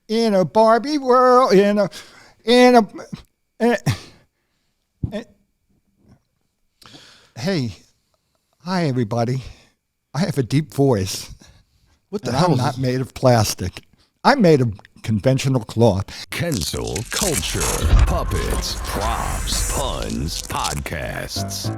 in a Barbie world, in a hey, hi everybody. I have a deep voice. What the hell? I'm not made of plastic. I'm made of conventional cloth. Kensil culture, puppets, props, puns, podcasts.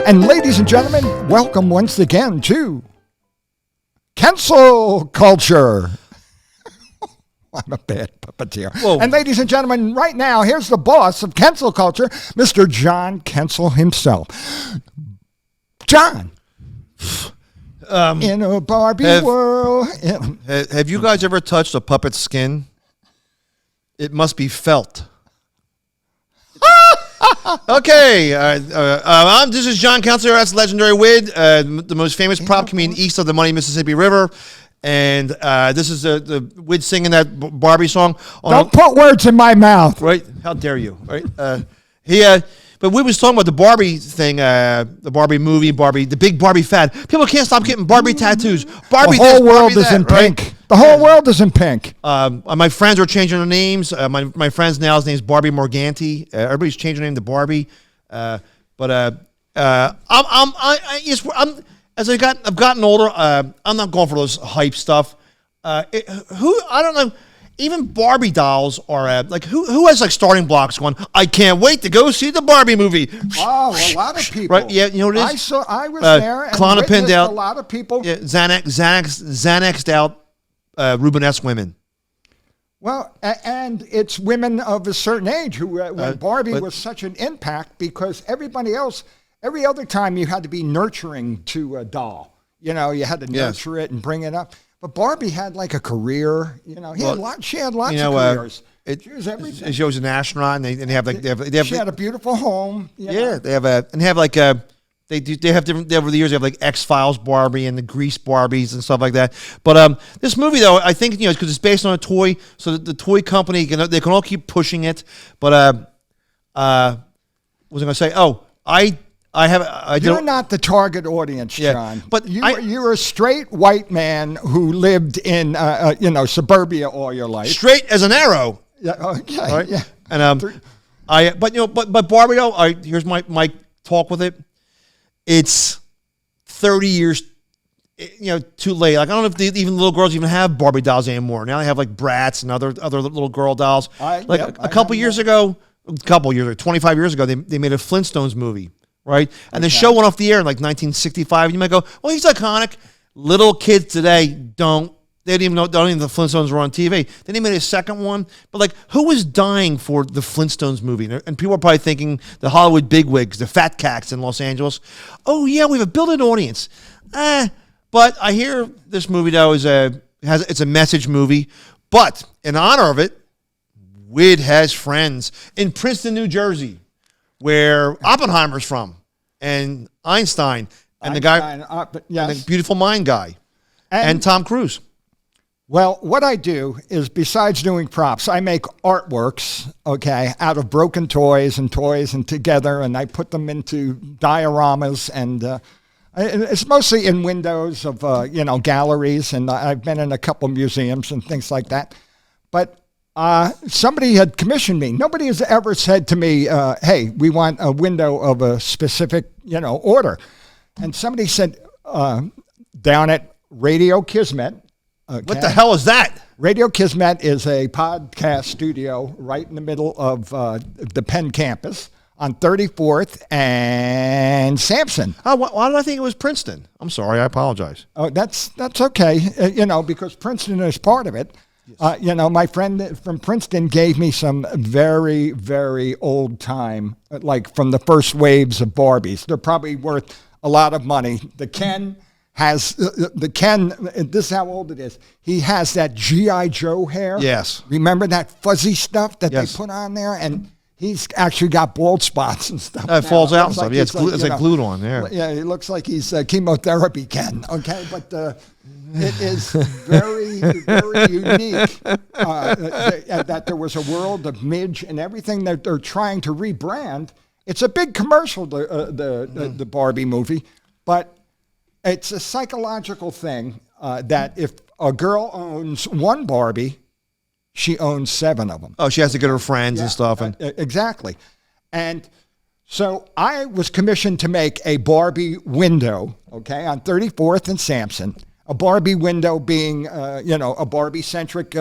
And ladies and gentlemen, welcome once again to Kensil culture. I'm a bad puppeteer. Whoa. And ladies and gentlemen, right now, here's the boss of Kensil culture, Mr. John Kensil himself. John, in a Barbie world. Have you guys ever touched a puppet's skin? It must be felt. Okay, this is John Kensil. That's legendary Wid, the most famous prop comedian east of the Muddy Mississippi River. And this is the Wid singing that Barbie song. Don't put words in my mouth. Right? How dare you? Right? But we was talking about the Barbie thing, the Barbie movie, the big Barbie fad. People can't stop getting Barbie tattoos. Barbie the whole this, world Barbie is that, in right? pink. The whole world is in pink. My friends are changing their names. My friend's now his name's Barbie Morganti. Everybody's changing their name to Barbie. I've gotten older. I'm not going for those hype stuff. I don't know. Even Barbie dolls are who has like starting blocks going, I can't wait to go see the Barbie movie. Oh, a lot of people. Right? Yeah, you know what it is? I was there and witnessed out, a lot of people. Yeah, Xanaxed out Rubenesque women. Well, and it's women of a certain age who, when Barbie was such an impact because everybody else, every other time you had to be nurturing to a doll. You know, you had to nurture it and bring it up. But Barbie had like a career, you know. She had lots of careers. She was everything. She was an astronaut, and they have She had a beautiful home. They have they have different over the years. They have like X-Files Barbie and the Grease Barbies and stuff like that. But this movie though, I think because it's based on a toy, so the toy company they can all keep pushing it. But what was I going to say? Oh, You're not the target audience, John. But you're a straight white man who lived in suburbia all your life. Straight as an arrow. Yeah. Okay. Right? Yeah. And but Barbie though, here's my talk with it. It's 30 years, too late. Like I don't know if even little girls even have Barbie dolls anymore. Now they have like Bratz and other little girl dolls. A couple years ago, 25 years ago, they made a Flintstones movie. Right? And the show went off the air in like 1965. You might go, well, he's iconic. Little kids today don't even know the Flintstones were on TV. Then they made a second one. But like, who was dying for the Flintstones movie? And people are probably thinking the Hollywood bigwigs, the fat cats in Los Angeles. Oh yeah, we have a built-in audience. But I hear this movie though it's a message movie. But in honor of it, Wid has friends in Princeton, New Jersey, where Oppenheimer's from, and Einstein, and the guy, and the Beautiful Mind guy, and Tom Cruise. Well, what I do is, besides doing props, I make artworks, out of broken toys and together, and I put them into dioramas, and it's mostly in windows of, galleries, and I've been in a couple museums and things like that. But somebody had commissioned me. Nobody has ever said to me, hey, we want a window of a specific, order. And somebody said down at Radio Kismet. Okay, what the hell is that? Radio Kismet is a podcast studio right in the middle of the Penn campus on 34th and Sampson. Oh, why did I think it was Princeton? I'm sorry. I apologize. Oh, that's okay, because Princeton is part of it. My friend from Princeton gave me some very, very old time, like from the first waves of Barbies. They're probably worth a lot of money. The Ken has, this is how old it is. He has that G.I. Joe hair. Yes. Remember that fuzzy stuff that they put on there? And he's actually got bald spots and stuff. It falls out and stuff. Like Yeah, it's like glued on there. Yeah, he looks like he's chemotherapy Ken. Okay, but it is very, very unique that there was a world of Midge and everything that they're trying to rebrand. It's a big commercial, the Barbie movie, but it's a psychological thing that if a girl owns one Barbie, she owns 7 of them. Oh, she has to get her friends and stuff. And exactly. And so I was commissioned to make a Barbie window, okay, on 34th and Sampson. A Barbie window being, a Barbie-centric,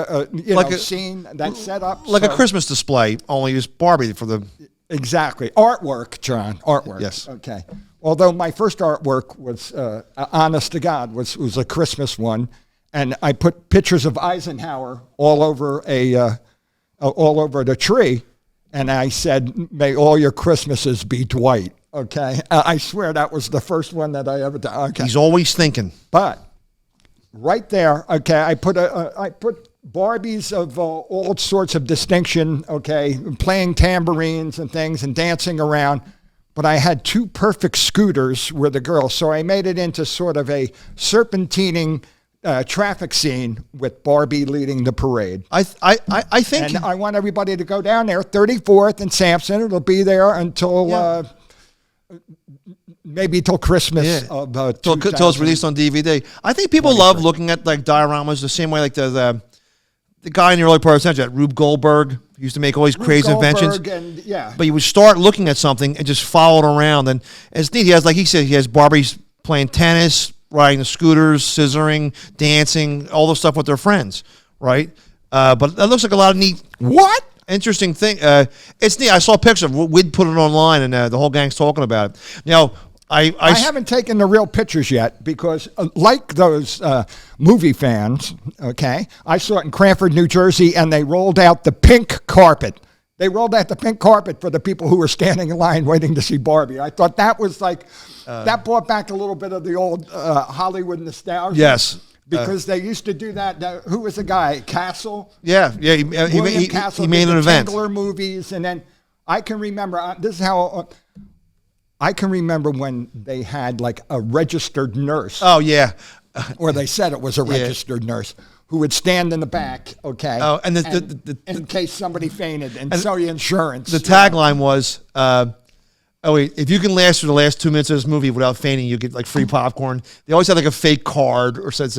scene that's set up. Like a Christmas display, only it's Barbie for the... Exactly. Artwork, John. Artwork. Yes. Okay. Although my first artwork was, honest to God, was a Christmas one. And I put pictures of Eisenhower all over the tree. And I said, may all your Christmases be Dwight. Okay. I swear that was the first one that I ever did. Okay. He's always thinking. But right there, okay, I put Barbies of all sorts of distinction, okay, playing tambourines and things and dancing around. But I had 2 perfect scooters with the girls. So I made it into sort of a serpentining traffic scene with Barbie leading the parade. I think... And I want everybody to go down there, 34th and Sampson. It'll be there until... maybe till Christmas of till it's released on DVD. I think people love looking at like dioramas the same way like the guy in the early part of the century, Rube Goldberg, used to make all these crazy inventions. But you would start looking at something and just follow it around. And it's neat. He has, like he said, he has Barbies playing tennis, riding the scooters, scissoring, dancing, all the stuff with their friends, right? But that looks like a lot of neat. What? Interesting thing. It's neat. I saw a picture of it. We'd put it online, and the whole gang's talking about it. Now, I haven't taken the real pictures yet because, like those movie fans, okay, I saw it in Cranford, New Jersey, and they rolled out the pink carpet. They rolled out the pink carpet for the people who were standing in line waiting to see Barbie. I thought that was like, that brought back a little bit of the old Hollywood nostalgia. Yes. Because they used to do that. Who was the guy? Castle? Yeah. He made an event. Tingler movies. And then I can remember, this is how... I can remember when they had like a registered nurse. Oh, yeah. Or they said it was a registered nurse who would stand in the back, okay? Oh, and in case somebody fainted and sell you insurance. The tagline was, if you can last through the last 2 minutes of this movie without fainting, you get like free popcorn. They always had like a fake card or says,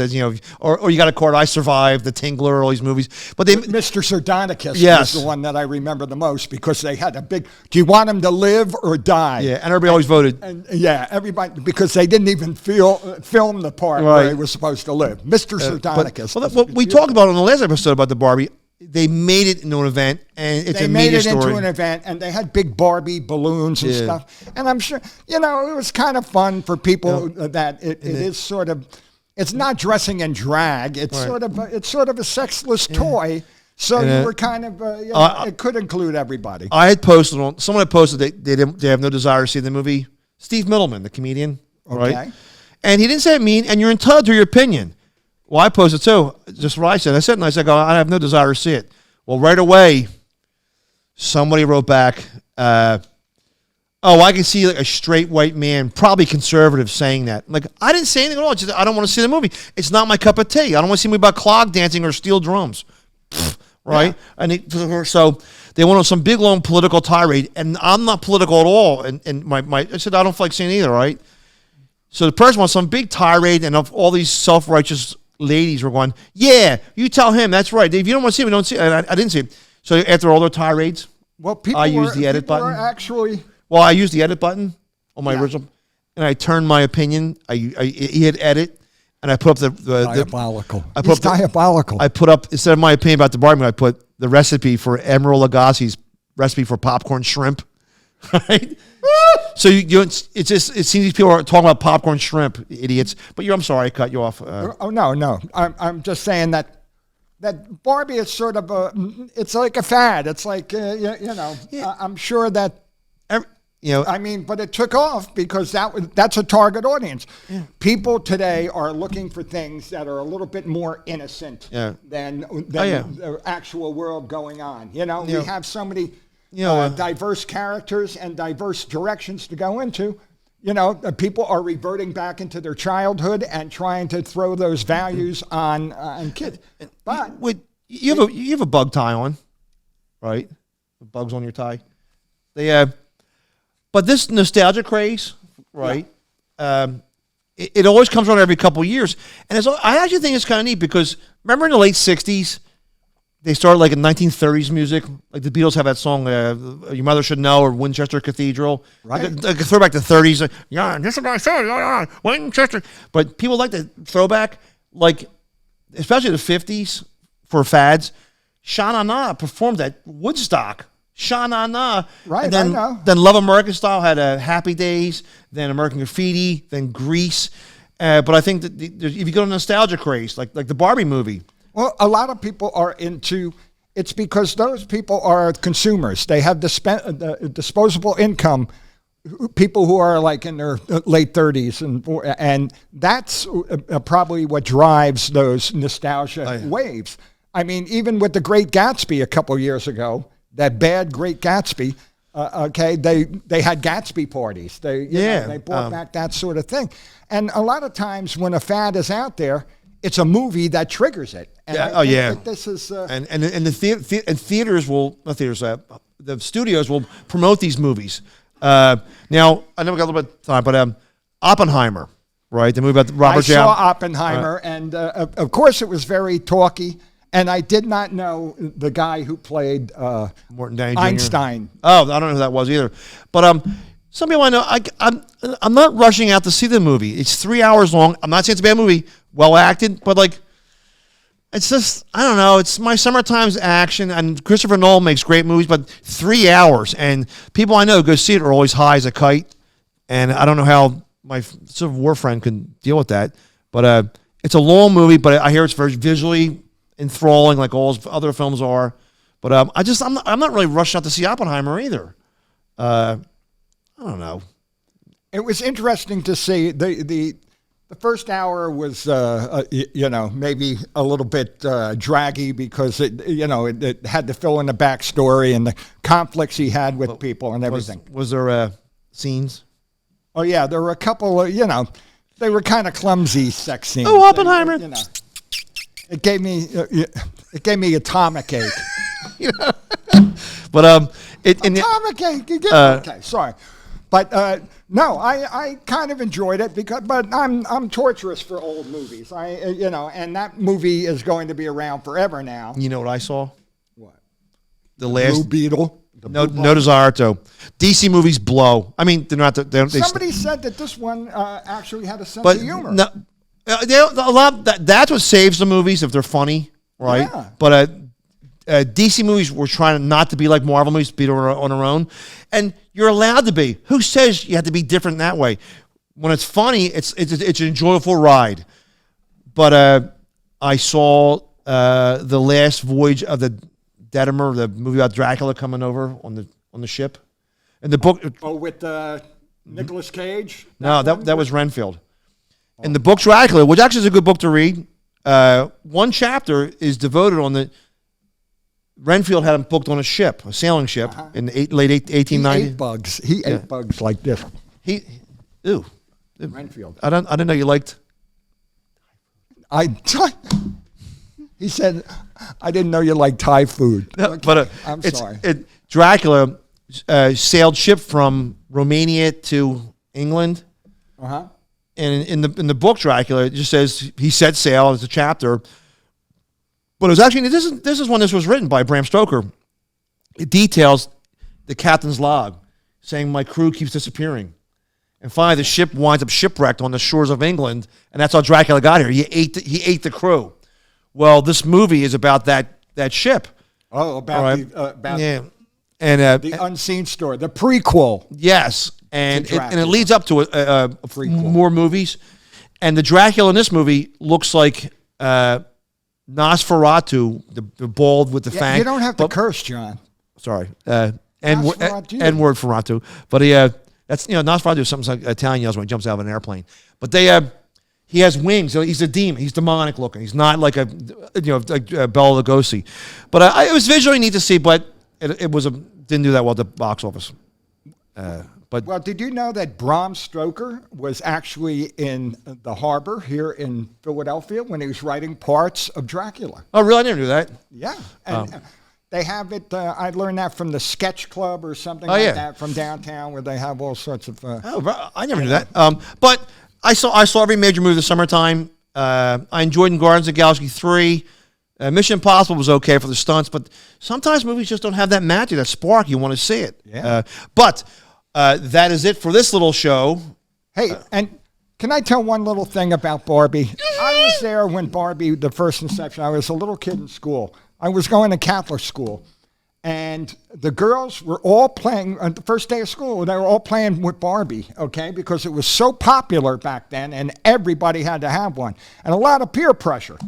or you got a card, I survived, the Tingler, all these movies. But Mr. Sardonicus was the one that I remember the most because they had a big, do you want him to live or die? Yeah, and everybody always voted. And everybody, because they didn't even film the part where he was supposed to live. Mr. Sardonicus. What we talked about on the last episode about the Barbie, they made it into an event, and it's a media story. They made it into an event, and they had big Barbie balloons and stuff. And I'm sure, it was kind of fun for people that it is sort of, it's not dressing in drag. It's sort of a sexless toy. So you were kind of, it could include everybody. I had posted someone had posted they have no desire to see the movie. Steve Middleman, the comedian, right? And he didn't say it mean, and you're entitled to your opinion. Well, I posted too, just what I said. I said, I have no desire to see it. Well, right away, somebody wrote back, I can see like a straight white man, probably conservative, saying that. Like, I didn't say anything at all. Just, I don't want to see the movie. It's not my cup of tea. I don't want to see a movie about clog dancing or steel drums. Right? Yeah. So they went on some big, long political tirade, and I'm not political at all. And I said, I don't feel like seeing either, right? So the person wants some big tirade, and of all these self-righteous ladies were going, yeah, you tell him, that's right. If you don't want to see it, we don't see it. And I didn't see it. So after all their tirades, I used the edit button. Well, I used the edit button on my original, and I turned my opinion. I hit edit, and I put up the diabolical. Diabolical. I put up, instead of my opinion about the Barbie, I put the recipe for Emeril Lagasse's recipe for popcorn shrimp. Right? So it seems these people are talking about popcorn shrimp, idiots. But I'm sorry, I cut you off. No. I'm just saying that Barbie is sort of it's like a fad. It's like I'm sure that I mean, but it took off because that's a target audience. Yeah. People today are looking for things that are a little bit more innocent than the actual world going on. We have so many. diverse characters and diverse directions to go into. People are reverting back into their childhood and trying to throw those values on kids. But you have a bug tie on, right? Bugs on your tie. But this nostalgia craze, right? Yeah. It always comes around every couple of years, and I actually think it's kind of neat because remember in the late '60s. They started like in 1930s music, like the Beatles have that song, "Your Mother Should Know" or "Winchester Cathedral." Right. Like a throwback to 30s. Like, yeah, this is what I said, Winchester. But people like the throwback, like especially the 50s for fads. Sha Na Na performed at Woodstock. Sha Na Na. Right. And then, I know. Then Love American Style had Happy Days. Then American Graffiti. Then Grease. But I think that if you go to nostalgia craze, like the Barbie movie. Well, a lot of people are into it's because those people are consumers. They have the disposable income. People who are like in their late 30s and that's probably what drives those nostalgia waves. I mean, even with the Great Gatsby a couple years ago, that bad Great Gatsby. They had Gatsby parties. They brought back that sort of thing. And a lot of times when a fad is out there, it's a movie that triggers it. And this is and the theaters will not theaters. The studios will promote these movies. Now I know we got a little bit of time, but Oppenheimer, right? The movie about Robert Downey. I saw Oppenheimer, and of course it was very talky. And I did not know the guy who played Morton Downey Jr. Einstein. Oh, I don't know who that was either. But some people I know, I'm not rushing out to see the movie. It's 3 hours long. I'm not saying it's a bad movie, well acted, but like, it's just, I don't know. It's my summertime's action, and Christopher Nolan makes great movies, but 3 hours, and people I know who go see it are always high as a kite, and I don't know how my Civil War friend can deal with that. But it's a long movie, but I hear it's very visually enthralling, like all his other films are. But I'm not really rushing out to see Oppenheimer either. I don't know. It was interesting to see the first hour was maybe a little bit draggy because it had to fill in the backstory and the conflicts he had with people and everything. Was there scenes? Oh yeah, there were a couple of they were kind of clumsy sex scenes. Oh, Oppenheimer! It gave me atomic ache. But atomic ache. Okay, sorry. But no, I kind of enjoyed it but I'm torturous for old movies. And that movie is going to be around forever now. You know what I saw? What? The last Blue Beetle. No desire to. DC movies blow. I mean, they're not. Somebody said that this one actually had a sense of humor. No, a lot. That's what saves the movies if they're funny, right? Yeah. But DC movies were trying not to be like Marvel movies, be on their own, and you're allowed to be. Who says you have to be different that way? When it's funny, it's an enjoyable ride. But I saw the last voyage of the Dedimer, the movie about Dracula coming over on the ship, and the book. Oh, with Nicolas Cage. No, that was Renfield. And the book Dracula, which actually is a good book to read. One chapter is devoted on the. Renfield had him booked on a ship, a sailing ship, in the late 1890s. He ate bugs. He ate bugs like this. Renfield. I didn't know you liked. He said, "I didn't know you liked Thai food." No, but I'm sorry. Dracula sailed ship from Romania to England. And in the book Dracula, it just says he set sail as a chapter. But it was actually this is when this was written by Bram Stoker. It details the captain's log, saying my crew keeps disappearing, and finally the ship winds up shipwrecked on the shores of England, and that's how Dracula got here. He ate the crew. Well, this movie is about that ship. Oh, about the unseen story, the prequel. Yes, and it leads up to a more movies, and the Dracula in this movie looks like. Nosferatu, the bald with the fang. You don't have to curse, John. Sorry, N word Ferratu. But that's Nosferatu is something like Italian yells when he jumps out of an airplane. But he has wings. So he's a demon. He's demonic looking. He's not like like Bela Lugosi. But it was visually neat to see. But it was didn't do that well at the box office. But Well, did you know that Bram Stoker was actually in the harbor here in Philadelphia when he was writing parts of Dracula? oh, really? I never knew that. Yeah. And they have it, I learned that from the Sketch Club or something Oh, like yeah. that from downtown where they have all sorts of... Oh, bro, I never knew that. But I saw every major movie this summertime. I enjoyed Guardians of the Galaxy 3. Mission Impossible was okay for the stunts, but sometimes movies just don't have that magic, that spark. You want to see it. Yeah. But that is it for this little show. Hey, and can I tell one little thing about Barbie? I was there when Barbie, the first inception, I was a little kid in school. I was going to Catholic school. And the girls were all playing, on the first day of school, they were all playing with Barbie, okay? Because it was so popular back then, and everybody had to have one. And a lot of peer pressure.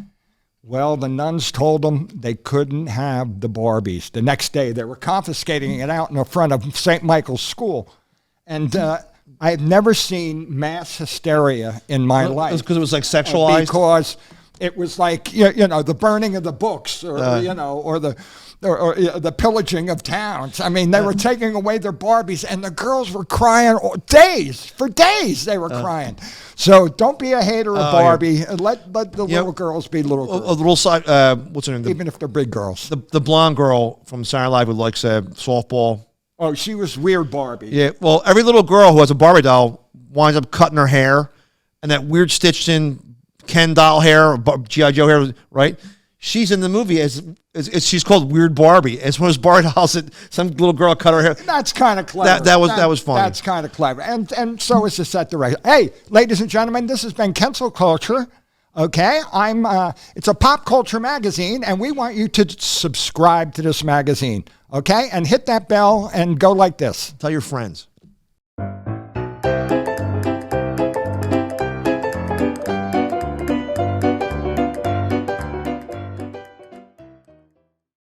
Well, the nuns told them they couldn't have the Barbies. The next day, they were confiscating it out in the front of St. Michael's School. And I had never sseen mass hysteria in my life. Because it was like sexualized? Because it was like, you know, the burning of the books or, you know, or the pillaging of towns. I mean, they were taking away their Barbies, and the girls were crying for days. They were crying. So don't be a hater of Barbie. Yeah. Let the little girls be little girls, A little side. What's her name? even if they're big girls. The blonde girl from Saturday Night Live who likes softball. Oh, she was weird Barbie. Yeah. Well, every little girl who has a Barbie doll winds up cutting her hair, and that weird stitched in Ken doll hair, or G.I. Joe hair, right? She's in the movie as she's called Weird Barbie. It's one of those Barbie dolls that some little girl cut her hair. That's kind of clever. That was funny. That's kind of clever. And so is the set director. Hey, ladies and gentlemen, this has been Kensil Culture. Okay, it's a pop culture magazine, and we want you to subscribe to this magazine. Okay, and hit that bell and go like this. Tell your friends.